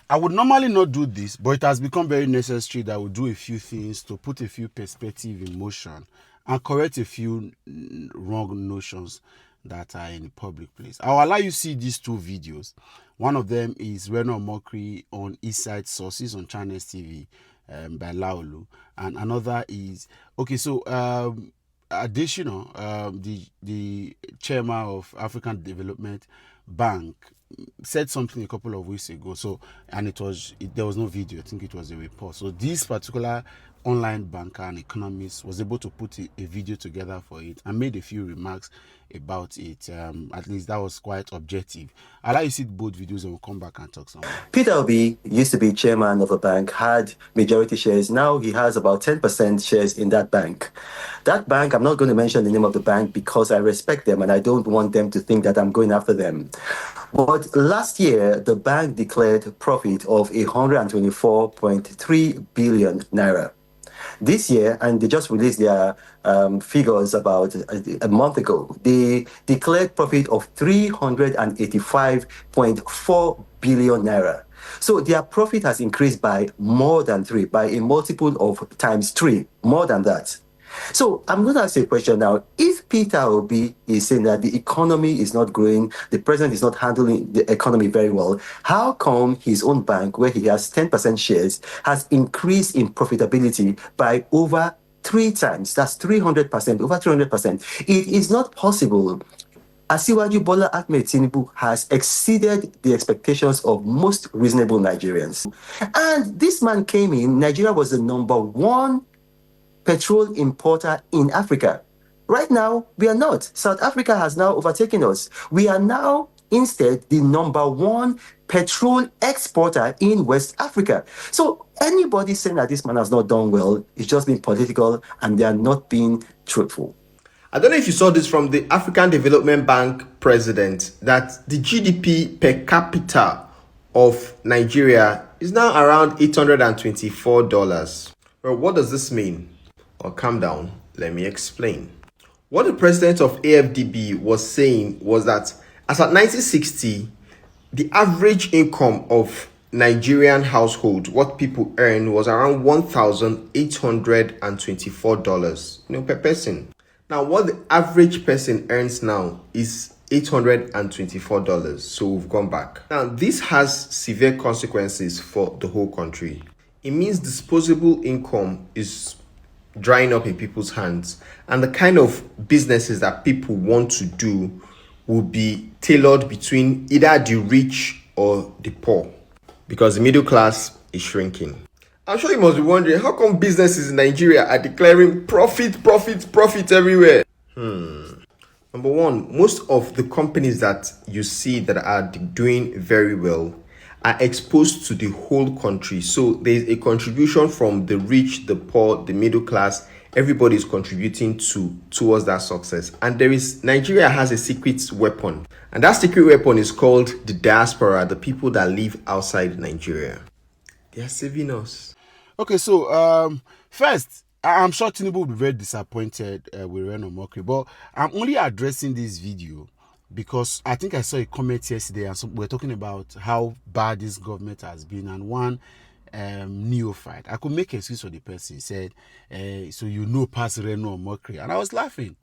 I would normally not do this, but it has become very necessary that we do a few things to put a few perspective in motion and correct a few wrong notions that are in the public place. I'll allow you see these two videos. One of them is Reno Omokri on Eastside Sources on Channels TV by Laolu, and another is additional the chairman of African Development Bank said something a couple of weeks ago. So, and there was no video. I think it was a report. So this particular online banker and economist was able to put a video together for it and made a few remarks about it. At least that was quite objective. I'll let you see both videos and we'll come back and talk some more. Peter Obi used to be chairman of a bank, had majority shares. Now he has about 10% shares in that bank. That bank, I'm not going to mention the name of the bank because I respect them and I don't want them to think that I'm going after them. But last year, the bank declared profit of 124.3 billion naira. This year, and they just released their figures about a month ago, they declared profit of 385.4 billion naira. So their profit has increased by more than three, by a multiple of times three, more than that. So I'm going to ask you a question now. If Peter Obi is saying that the economy is not growing, the president is not handling the economy very well, how come his own bank, where he has 10% shares, has increased in profitability by over 3 times? That's 300%, over 300%. It is not possible. Asiwaju Bola Ahmed Tinubu has exceeded the expectations of most reasonable Nigerians. And this man came in, Nigeria was the #1 petrol importer in Africa. Right now, we are not. South Africa has now overtaken us. We are now instead the #1 petrol exporter in West Africa. So anybody saying that this man has not done well is just being political and they are not being truthful. I don't know if you saw this from the African Development Bank president, that the GDP per capita of Nigeria is now around $824. Well, what does this mean? Well, calm down, let me explain. What the president of AFDB was saying was that as at 1960, the average income of Nigerian household, what people earn, was around $1,824, per person. Now, what the average person earns now is $824. So we've gone back. Now, this has severe consequences for the whole country. It means disposable income is drying up in people's hands, and the kind of businesses that people want to do will be tailored between either the rich or the poor, because the middle class is shrinking. I'm sure you must be wondering, how come businesses in Nigeria are declaring profit everywhere? Number one, most of the companies that you see that are doing very well are exposed to the whole country. So there's a contribution from the rich, the poor, the middle class. Everybody is contributing towards that success. And Nigeria has a secret weapon. And that secret weapon is called the diaspora, the people that live outside Nigeria. They are saving us. Okay, so first, I'm sure Tinubu will be very disappointed with Reno Omokri, but I'm only addressing this video because I think I saw a comment yesterday and we're talking about how bad this government has been, and one neophyte, I could make an excuse for the person, said, so past Reno Omokri, and I was laughing.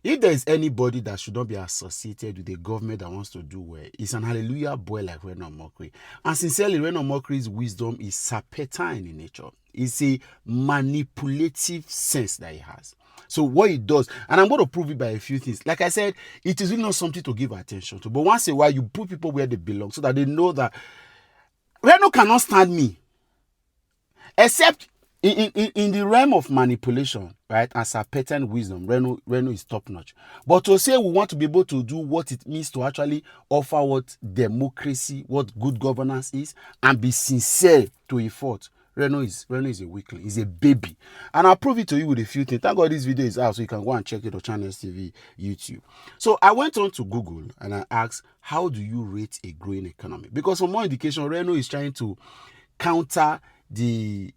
If there is anybody that should not be associated with a government that wants to do well, it's an hallelujah boy like Reno Omokri. And sincerely, Reno Omokri's wisdom is serpentine in nature. It's a manipulative sense that he has. So what he does, and I'm going to prove it by a few things. Like I said, it is really not something to give attention to. But once in a while, you put people where they belong so that they know that Reno cannot stand me. Except in the realm of manipulation, right, and serpentine wisdom, Reno is top-notch. But to say we want to be able to do what it means to actually offer what democracy, what good governance is, and be sincere to a fault, Reno is a weakling. He's a baby. And I'll prove it to you with a few things. Thank God this video is out, so you can go and check it on Channels TV, YouTube. So I went on to Google and I asked, how do you rate a growing economy? Because for more indication, Reno is trying to counter the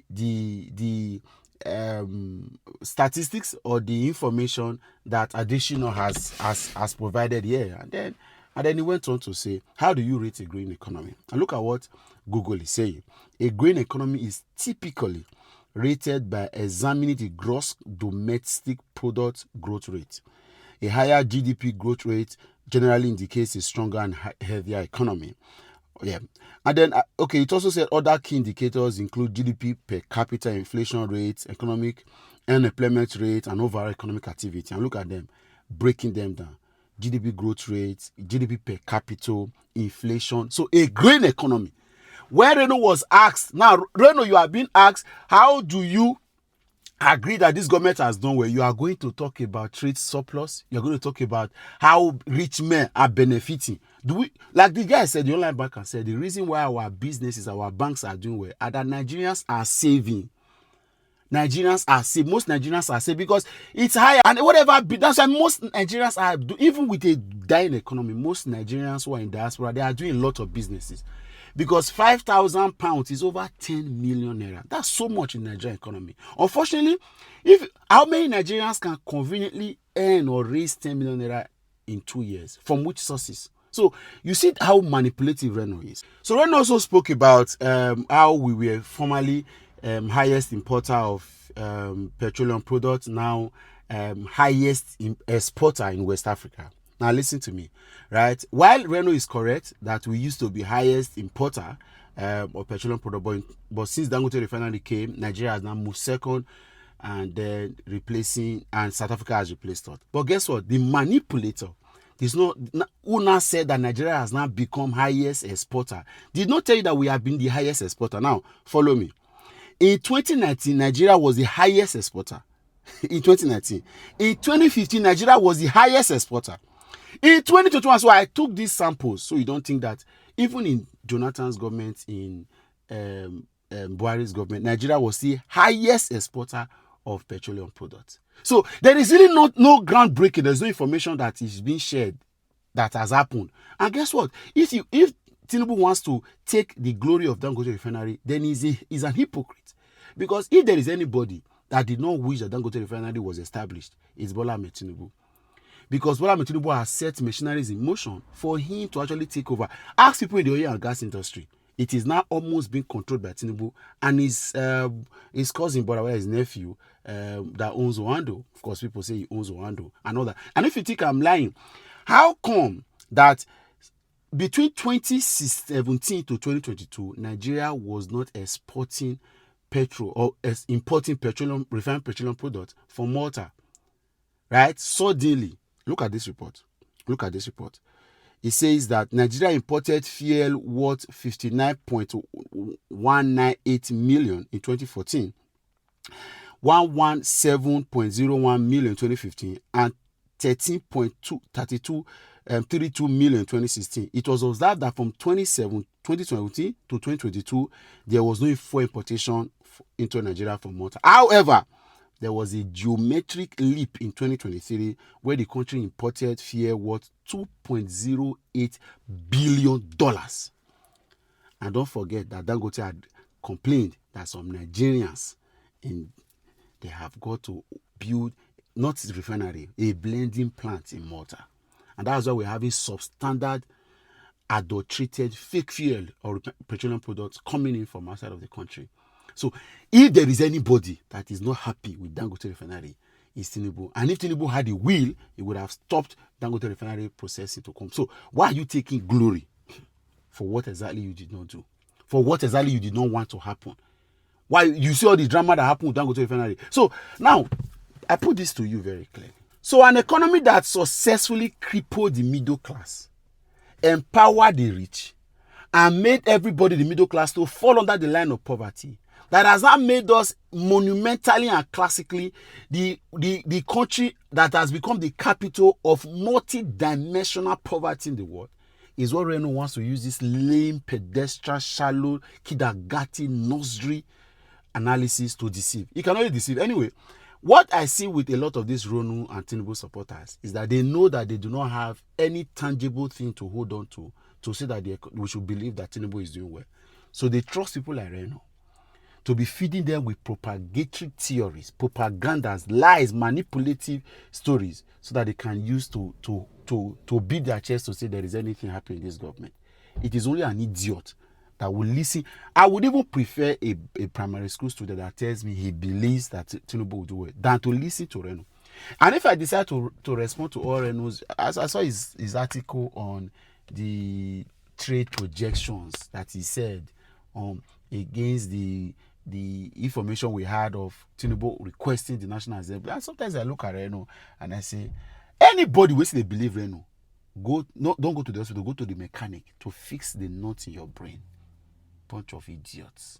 statistics or the information that additional has provided here. And then And then he went on to say, how do you rate a growing economy? And look at what Google is saying. A growing economy is typically rated by examining the gross domestic product growth rate. A higher GDP growth rate generally indicates a stronger and healthier economy. Yeah. And then, okay, it also said other key indicators include GDP per capita, inflation rate, economic unemployment rate, and overall economic activity. And look at them, breaking them down. GDP growth rate, GDP per capita, inflation. So a growing economy. When Reno was asked, now Reno, you are being asked, how do you agree that this government has done well? You are going to talk about trade surplus. You're going to talk about how rich men are benefiting. Do we, like the guy said, the online banker said, the reason why our businesses, our banks are doing well are that Nigerians are saving. Nigerians are saving. Most Nigerians are saving because it's higher. And whatever, that's why most Nigerians are, even with a dying economy, most Nigerians who are in diaspora, they are doing a lot of businesses. Because £5,000 is over 10 million naira. That's so much in the Nigerian economy. Unfortunately, how many Nigerians can conveniently earn or raise 10 million naira in 2 years? From which sources? So you see how manipulative Reno is. So Reno also spoke about how we were formerly highest importer of petroleum products, now highest exporter in West Africa. Now listen to me, right? While Reno is correct that we used to be highest importer of petroleum product, but since Dangote refinery came, Nigeria has now moved second, and then and South Africa has replaced us. But guess what? The manipulator who now said that Nigeria has now become highest exporter did not tell you that we have been the highest exporter. Now follow me. In 2019, Nigeria was the highest exporter. In 2019, in 2015, Nigeria was the highest exporter. In 2021, so I took these samples, so you don't think that even in Jonathan's government, in Buhari's government, Nigeria was the highest exporter of petroleum products. So there is really no groundbreaking. There's no information that is being shared that has happened. And guess what? If Tinubu wants to take the glory of Dangote refinery, then he's an hypocrite. Because if there is anybody that did not wish that Dangote refinery was established, it's Bola Ahmed Tinubu. Because Bola Ahmed Tinubu has set machineries in motion for him to actually take over. Ask people in the oil and gas industry. It is now almost being controlled by Tinubu, and his cousin brother, his nephew, that owns Oando. Of course, people say he owns Oando and all that. And if you think I'm lying, how come that between 2017 to 2022, Nigeria was not exporting petrol or importing refined petroleum products from Malta? Right? Suddenly, look at this report. It says that Nigeria imported fuel worth 59.198 million in 2014, 117.01 million in 2015, and 13.32 million in 2016. It was observed that from 2017 to 2022, there was no fuel importation into Nigeria from Malta. However, there was a geometric leap in 2023 where the country imported fuel worth $2.08 billion. And don't forget that Dangote had complained that some Nigerians, they have got to build, not a refinery, a blending plant in Malta. And that's why we're having substandard, adulterated, fake fuel or petroleum products coming in from outside of the country. So if there is anybody that is not happy with Dangote refinery, it's Tinubu. And if Tinubu had a will, he would have stopped Dangote refinery processing to come. So why are you taking glory for what exactly you did not do? For what exactly you did not want to happen? Why you see all the drama that happened with Dangote refinery? So now, I put this to you very clearly. So an economy that successfully crippled the middle class, empowered the rich, and made everybody, the middle class, to fall under the line of poverty, that has now made us monumentally and classically the country that has become the capital of multi-dimensional poverty in the world, is what Reno wants to use this lame, pedestrian, shallow, kindergarten, nursery analysis to deceive. He can only deceive. Anyway, what I see with a lot of these Reno and Tinubu supporters is that they know that they do not have any tangible thing to hold on to say that we should believe that Tinubu is doing well. So they trust people like Reno to be feeding them with propagatory theories, propagandas, lies, manipulative stories, so that they can use to to beat their chest to say there is anything happening in this government. It is only an idiot that will listen. I would even prefer a primary school student that tells me he believes that Tinubu will do it than to listen to Reno. And if I decide to respond to all Reno's, as I saw his article on the trade projections that he said against the information we had of Tinubu requesting the National Assembly. And sometimes I look at Reno and I say, anybody who they believe Reno, don't go to the hospital, go to the mechanic to fix the nuts in your brain. Bunch of idiots.